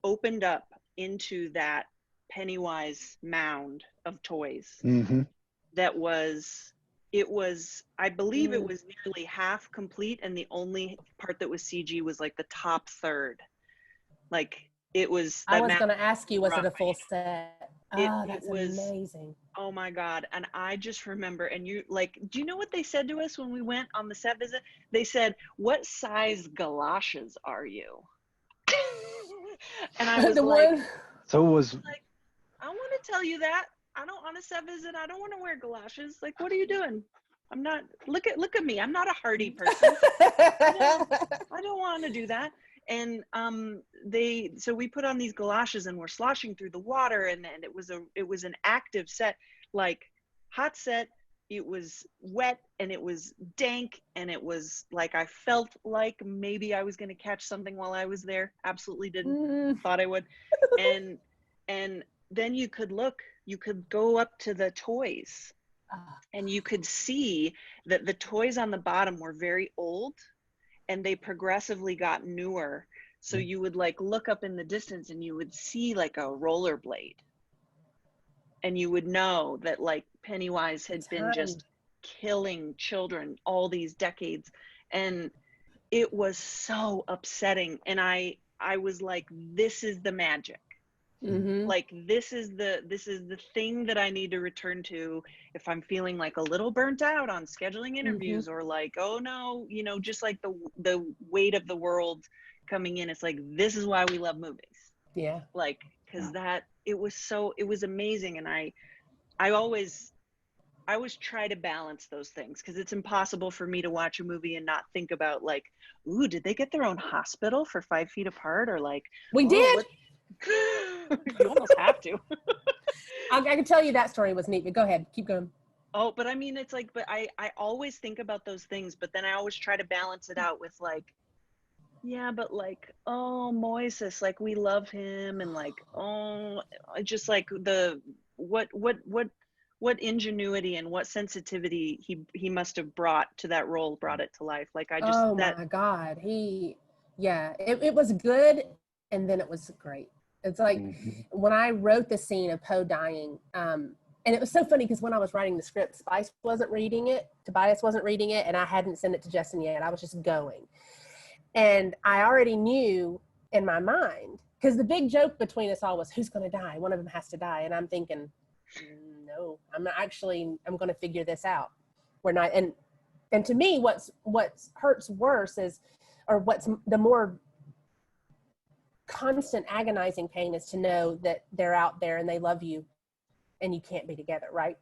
opened up into that Pennywise mound of toys. I believe it was nearly half complete, and the only part that was CG was like the top third. Like, it was. I was going to ask you, was it a full set? That's amazing. Oh my God. And I just remember, and you like, do you know what they said to us when we went on the set visit? They said, what size galoshes are you? And I was like, I want to tell you that. I don't, on a set visit, I don't want to wear galoshes. Like, what are you doing? I'm not, look at me. I'm not a hardy person. I don't want to do that. And so we put on these galoshes and we're sloshing through the water, and it was an active set, like hot set. It was wet and it was dank, and it was like, I felt like maybe I was going to catch something while I was there. Absolutely didn't. Thought I would. And then you could go up to the toys, and you could see that the toys on the bottom were very old, and they progressively got newer. So you would like look up in the distance and you would see like a rollerblade, and you would know that like Pennywise had been just killing children all these decades. And it was so upsetting. And I was like, this is the magic. Like, this is the thing that I need to return to if I'm feeling like a little burnt out on scheduling interviews, or like, oh no, you know, just like the weight of the world coming in. It's like, this is why we love movies. Yeah. Like, because it was amazing. And I always try to balance those things, because it's impossible for me to watch a movie and not think about like, ooh, did they get their own hospital for 5 feet apart? Or like, we did. You almost have to. I can tell you that story was neat, but go ahead, keep going. Oh, but I mean, it's like, but I always think about those things, but then I always try to balance it out with like, yeah, but like, oh, Moises, like, we love him, and like, oh, just like what ingenuity and what sensitivity he must have brought to that role, brought it to life. Like, I just, my God, it was good, and then it was great. It's like when I wrote the scene of Poe dying, and it was so funny because when I was writing the script, Tobias wasn't reading it, and I hadn't sent it to Justin yet. I was just going. And I already knew in my mind, because the big joke between us all was, who's going to die? One of them has to die. And I'm thinking, no, I'm going to figure this out. We're not. And to me, what's hurts worse is, or what's the more constant agonizing pain is to know that they're out there and they love you and you can't be together, right?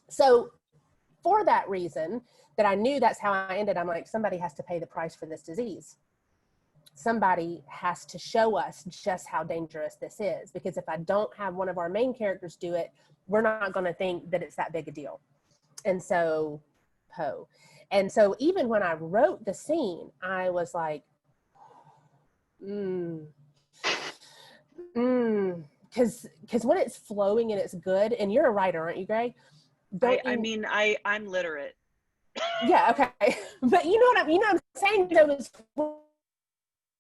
So for that reason, that I knew that's how I ended, I'm like, somebody has to pay the price for this disease. Somebody has to show us just how dangerous this is, because if I don't have one of our main characters do it, we're not going to think that it's that big a deal. And so Poe. And so even when I wrote the scene, I was like, because when it's flowing and it's good, and you're a writer, aren't you, Grae? I'm literate. Yeah, okay. But you know what I'm saying though, is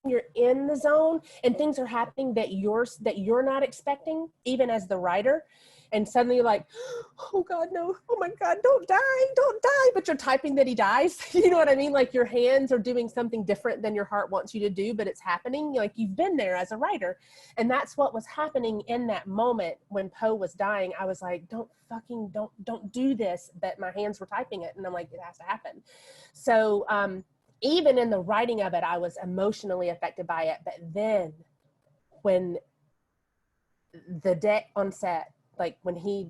you're in the zone and things are happening that you're not expecting, even as the writer, and suddenly you're like, oh God, no, oh my God, don't die, but you're typing that he dies. You know what I mean? Like your hands are doing something different than your heart wants you to do, but it's happening. Like you've been there as a writer. And that's what was happening in that moment when Poe was dying. I was like, don't do this, but my hands were typing it. And I'm like, it has to happen. So even in the writing of it, I was emotionally affected by it. But then when the day on set, like when he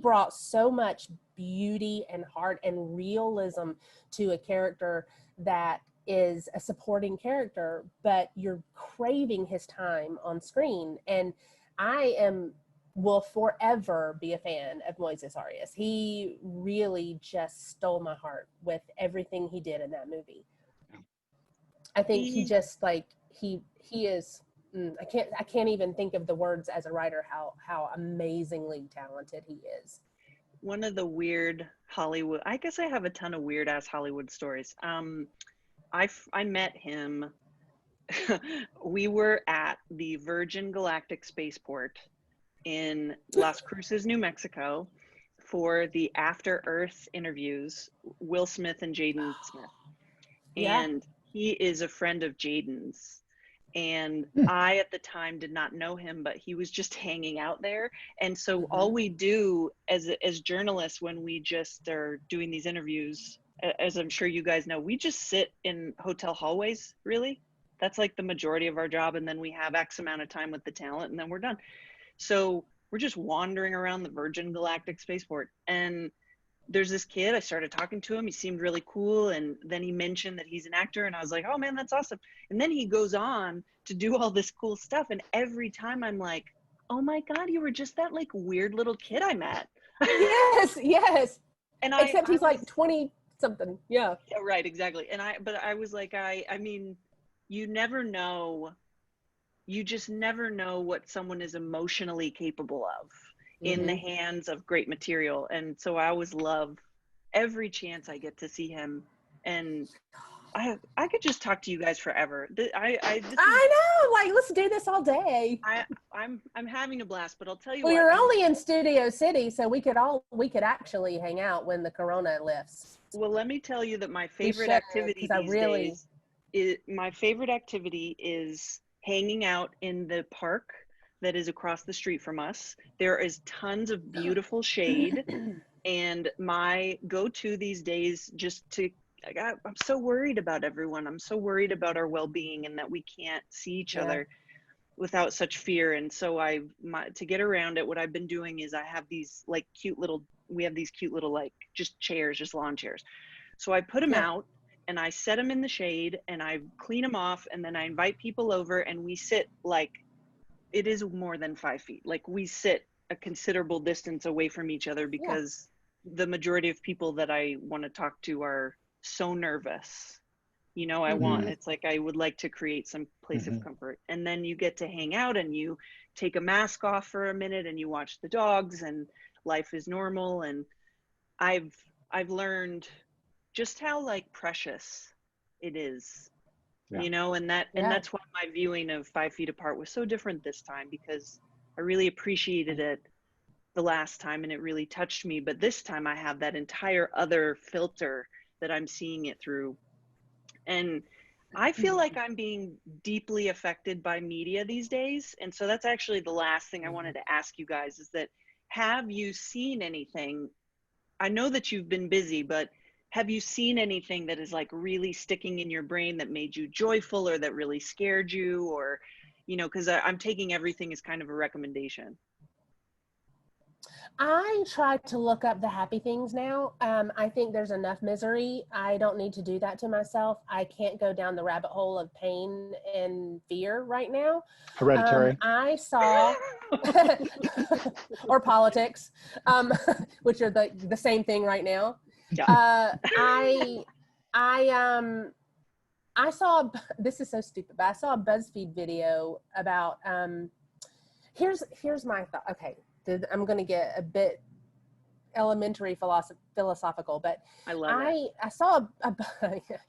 brought so much beauty and heart and realism to a character that is a supporting character, but you're craving his time on screen. And will forever be a fan of Moises Arias. He really just stole my heart with everything he did in that movie. I think he just like, he is, I can't even think of the words as a writer, how amazingly talented he is. One of the weird Hollywood, I guess I have a ton of weird ass Hollywood stories. I met him, we were at the Virgin Galactic Spaceport in Las Cruces, New Mexico for the After Earth interviews, Will Smith and Jaden Smith. Yeah. And he is a friend of Jaden's. And I, at the time, did not know him, but he was just hanging out there. And so all we do as journalists, when we just are doing these interviews, as I'm sure you guys know, we just sit in hotel hallways, really. That's like the majority of our job. And then we have X amount of time with the talent and then we're done. So we're just wandering around the Virgin Galactic Spaceport. And there's this kid, I started talking to him. He seemed really cool. And then he mentioned that he's an actor. And I was like, oh man, that's awesome. And then he goes on to do all this cool stuff. And every time I'm like, oh my God, you were just that like weird little kid I met. Yes. And except he's like 20 something. Yeah. Right, exactly. But I was like, I mean, you never know. You just never know what someone is emotionally capable of in the hands of great material. And so I always love every chance I get to see him. And I could just talk to you guys forever. I know, like, let's do this all day. I'm having a blast, but I'll tell you well, what. You're only in Studio City, so we could actually hang out when the corona lifts. Well, let me tell you that my favorite activity these days is my favorite activity is hanging out in the park that is across the street from us. There is tons of beautiful shade. And my go-to these days, I'm so worried about everyone. I'm so worried about our well-being and that we can't see each other without such fear. And so to get around it, what I've been doing is I have these like cute little like just chairs, just lawn chairs. So I put them out and I set them in the shade and I clean them off. And then I invite people over and we sit like, it is more than 5 feet. Like we sit a considerable distance away from each other because the majority of people that I want to talk to are so nervous. You know, it's like I would like to create some place of comfort. And then you get to hang out and you take a mask off for a minute and you watch the dogs and life is normal. And I've learned just how like precious it is, you know, and that's why my viewing of 5 Feet Apart was so different this time, because I really appreciated it the last time and it really touched me. But this time I have that entire other filter that I'm seeing it through. And I feel like I'm being deeply affected by media these days. And so that's actually the last thing I wanted to ask you guys is that, have you seen anything? I know that you've been busy, but have you seen anything that is like really sticking in your brain that made you joyful or that really scared you? Or, you know, because I'm taking everything as kind of a recommendation. I try to look up the happy things now. I think there's enough misery. I don't need to do that to myself. I can't go down the rabbit hole of pain and fear right now. Hereditary. I saw, or politics, which are the same thing right now. Yeah. I saw, this is so stupid, but I saw a BuzzFeed video about, here's my thought. Okay. I'm going to get a bit elementary philosophical, but I love it. I saw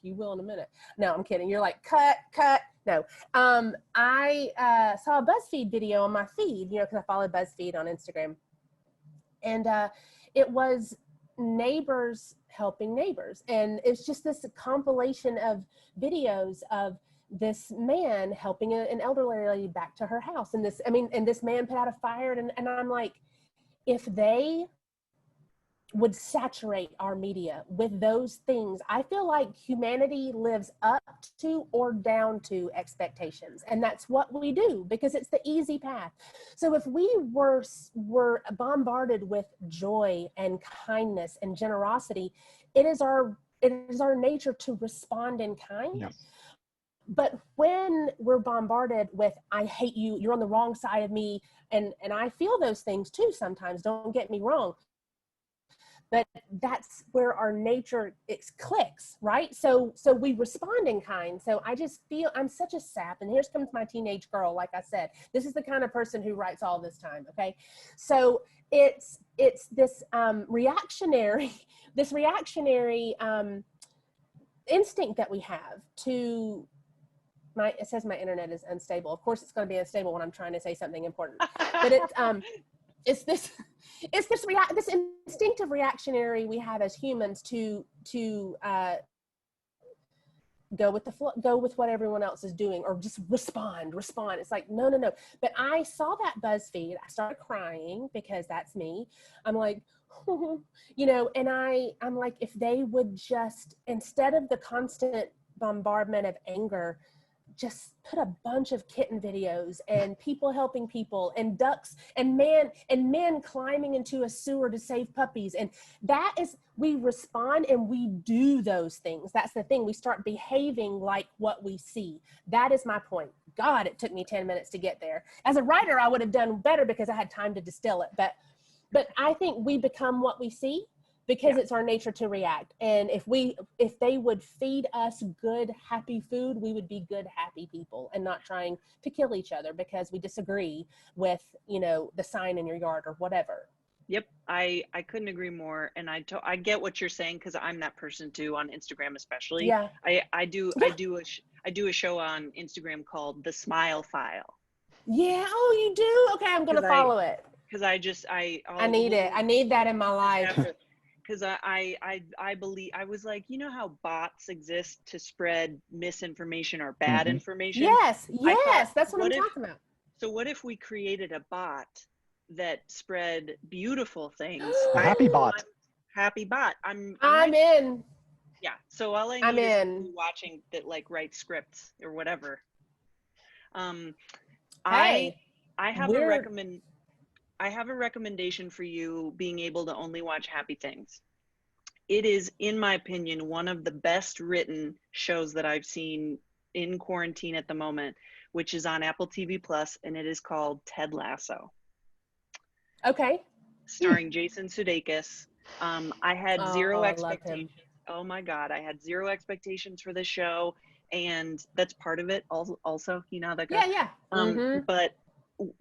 you will in a minute. No, I'm kidding. You're like, cut. No. I saw a BuzzFeed video on my feed, because I follow BuzzFeed on Instagram. And it was neighbors helping neighbors. And it's just this compilation of videos of this man helping an elderly lady back to her house. And this man put out a fire. And I'm like, if they would saturate our media with those things, I feel like humanity lives up to or down to expectations. And that's what we do, because it's the easy path. So if we were bombarded with joy and kindness and generosity, it is our nature to respond in kind. Yeah. But when we're bombarded with, I hate you, you're on the wrong side of me, and I feel those things too sometimes, don't get me wrong. But that's where our nature, it clicks, right? So we respond in kind. So I just feel I'm such a sap. And here comes my teenage girl, like I said. This is the kind of person who writes all this time, okay? So it's this reactionary instinct that we have to, it says my internet is unstable. Of course it's going to be unstable when I'm trying to say something important. But it's this instinctive reactionary we have as humans to go with the flow, go with what everyone else is doing, or just respond. It's like, no. But I saw that BuzzFeed. I started crying because that's me. I'm like, and I'm like, if they would just, instead of the constant bombardment of anger, just put a bunch of kitten videos and people helping people and ducks and men climbing into a sewer to save puppies. And that is, we respond and we do those things. That's the thing. We start behaving like what we see. That is my point. God, it took me 10 minutes to get there. As a writer, I would have done better because I had time to distill it. But I think we become what we see, because it's our nature to react. And if they would feed us good, happy food, we would be good, happy people and not trying to kill each other because we disagree with, the sign in your yard or whatever. Yep. I couldn't agree more. And I get what you're saying, because I'm that person too, on Instagram especially. Yeah. I do a show on Instagram called The Smile File. Yeah. Oh, you do? Okay. I'm going to follow it. Because I need it. I need that in my life. Because I believe, I was like, how bots exist to spread misinformation or bad information? Yes, that's what I'm talking about. So what if we created a bot that spread beautiful things? A happy bot. Happy bot. I'm in. Yeah. So all I need is watching that, like, write scripts or whatever. I have a recommendation for you, being able to only watch happy things. It is, in my opinion, one of the best written shows that I've seen in quarantine at the moment, which is on Apple TV Plus, and it is called Ted Lasso. Okay. Starring Jason Sudeikis. I had zero expectations. Oh my God, I had zero expectations for this show, and that's part of it. Also, how that goes. Yeah. But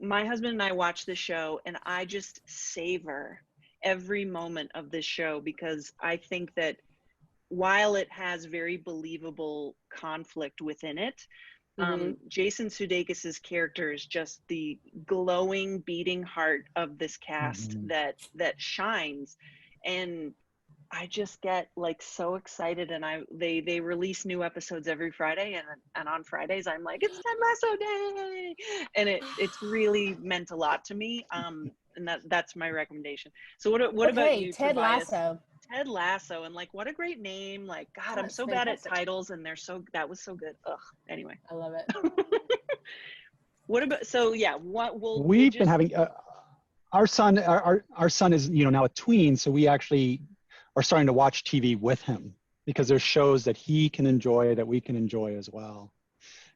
my husband and I watch this show, and I just savor every moment of this show, because I think that while it has very believable conflict within it, Jason Sudeikis's character is just the glowing, beating heart of this cast that shines. And I just get like so excited, and they release new episodes every Friday, and on Fridays I'm like, it's Ted Lasso day, and it's really meant a lot to me. And that's my recommendation. So what about you, Ted Tobias? Lasso? Ted Lasso, and like, what a great name! Like, God, I'm so bad at titles, and that was so good. Ugh. Anyway, I love it. What about? So yeah, what we've been having our son is now a tween, so we actually are starting to watch TV with him, because there's shows that he can enjoy that we can enjoy as well.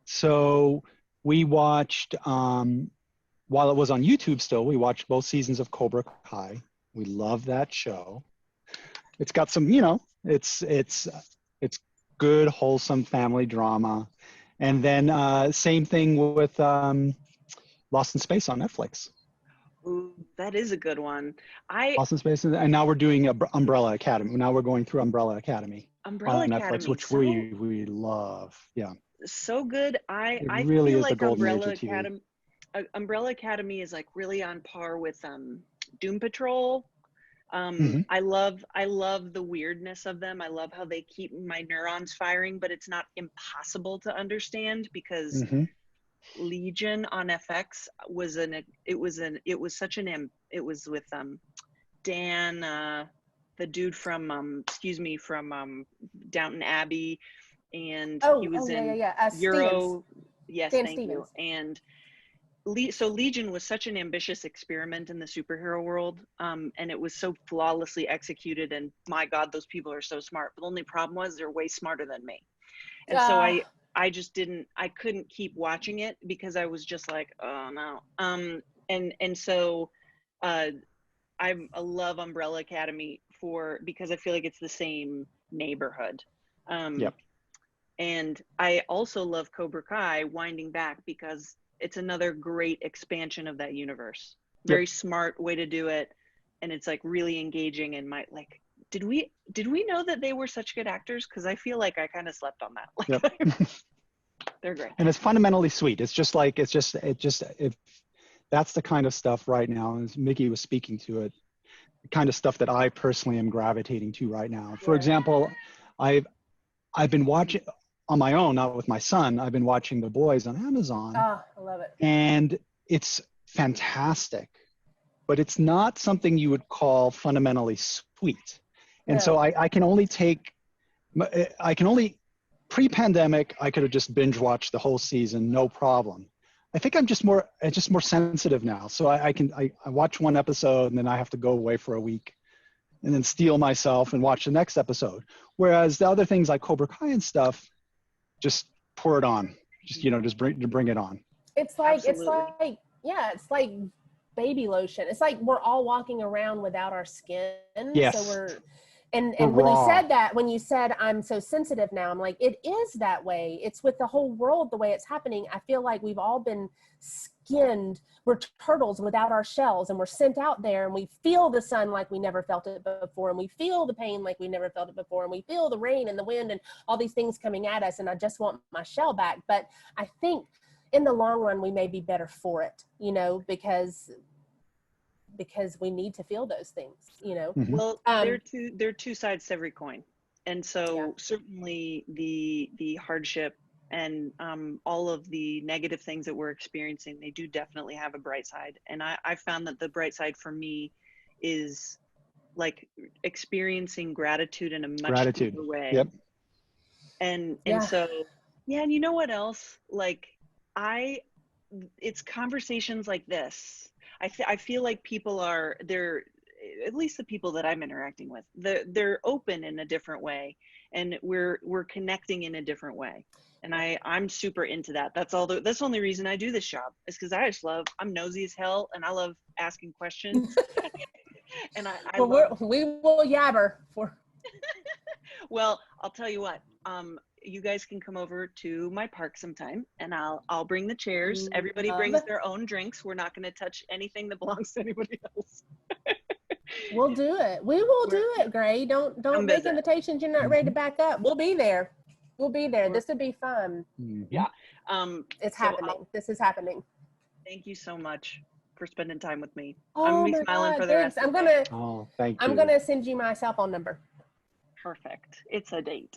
So we watched, while it was on YouTube still, we watched both seasons of Cobra Kai. We love that show. It's got some, it's good, wholesome family drama. And then same thing with Lost in Space on Netflix. Ooh, that is a good one. Lost in Space, and now we're doing Umbrella Academy. Now we're going through Umbrella Academy Umbrella on Netflix, Academy, which we love. Yeah, so good. it I really feel is the like golden age of TV. Umbrella Academy is like really on par with Doom Patrol. Mhm. I love the weirdness of them. I love how they keep my neurons firing, but it's not impossible to understand because Mhm. Legion on FX was with Dan, the dude from from Downton Abbey, and he was in Euro. Yes, Dan thank you. Stevens. And so Legion was such an ambitious experiment in the superhero world, and it was so flawlessly executed. And my God, those people are so smart. But the only problem was they're way smarter than me, and so I just I couldn't keep watching it because I was just like, oh no. And so I love Umbrella Academy because I feel like it's the same neighborhood. Yep. And I also love Cobra Kai winding back because it's another great expansion of that universe. Very smart way to do it. And it's like really engaging and did we know that they were such good actors? Because I feel like I kind of slept on that. They're great. And it's fundamentally sweet. It's just if that's the kind of stuff right now, as Mikki was speaking to it, the kind of stuff that I personally am gravitating to right now. For example, I've been watching on my own, not with my son. I've been watching The Boys on Amazon. I love it. And it's fantastic, but it's not something you would call fundamentally sweet. And so I can only pre-pandemic, I could have just binge watched the whole season, no problem. I think I'm just more sensitive now. So I watch one episode and then I have to go away for a week and then steel myself and watch the next episode. Whereas the other things like Cobra Kai and stuff, just pour it on. Just bring it on. It's like Absolutely. it's like baby lotion. It's like we're all walking around without our skin. Yes. So and We're when raw. when you said I'm so sensitive now, I'm like, it is that way. It's with the whole world the way it's happening. I feel like we've all been skinned. We're turtles without our shells, and we're sent out there, and we feel the sun like we never felt it before, and we feel the pain like we never felt it before, and we feel the rain and the wind and all these things coming at us, and I just want my shell back. But I think in the long run we may be better for it, because we need to feel those things, Mm-hmm. Well, there are two sides to every coin. And so certainly the hardship and all of the negative things that we're experiencing, they do definitely have a bright side. And I found that the bright side for me is like experiencing gratitude in a much deeper way. Yep. And so, and you know what else? Like it's conversations like this. I feel like they're, at least the people that I'm interacting with, they're open in a different way, and we're connecting in a different way. And I'm super into that. That's the only reason I do this job, is because I'm nosy as hell and I love asking questions. And we will yabber for. Well, I'll tell you what, you guys can come over to my park sometime, and I'll bring the chairs. Everybody brings their own drinks. We're not going to touch anything that belongs to anybody else. We'll do it. We will do it, Grae. Don't make invitations you're not ready to back up. We'll be there. This would be fun. Yeah. It's happening. This is happening. Thank you so much for spending time with me. Oh, I'm gonna be smiling for the rest of the day. Oh, thank you. I'm gonna send you my cell phone number. Perfect. It's a date.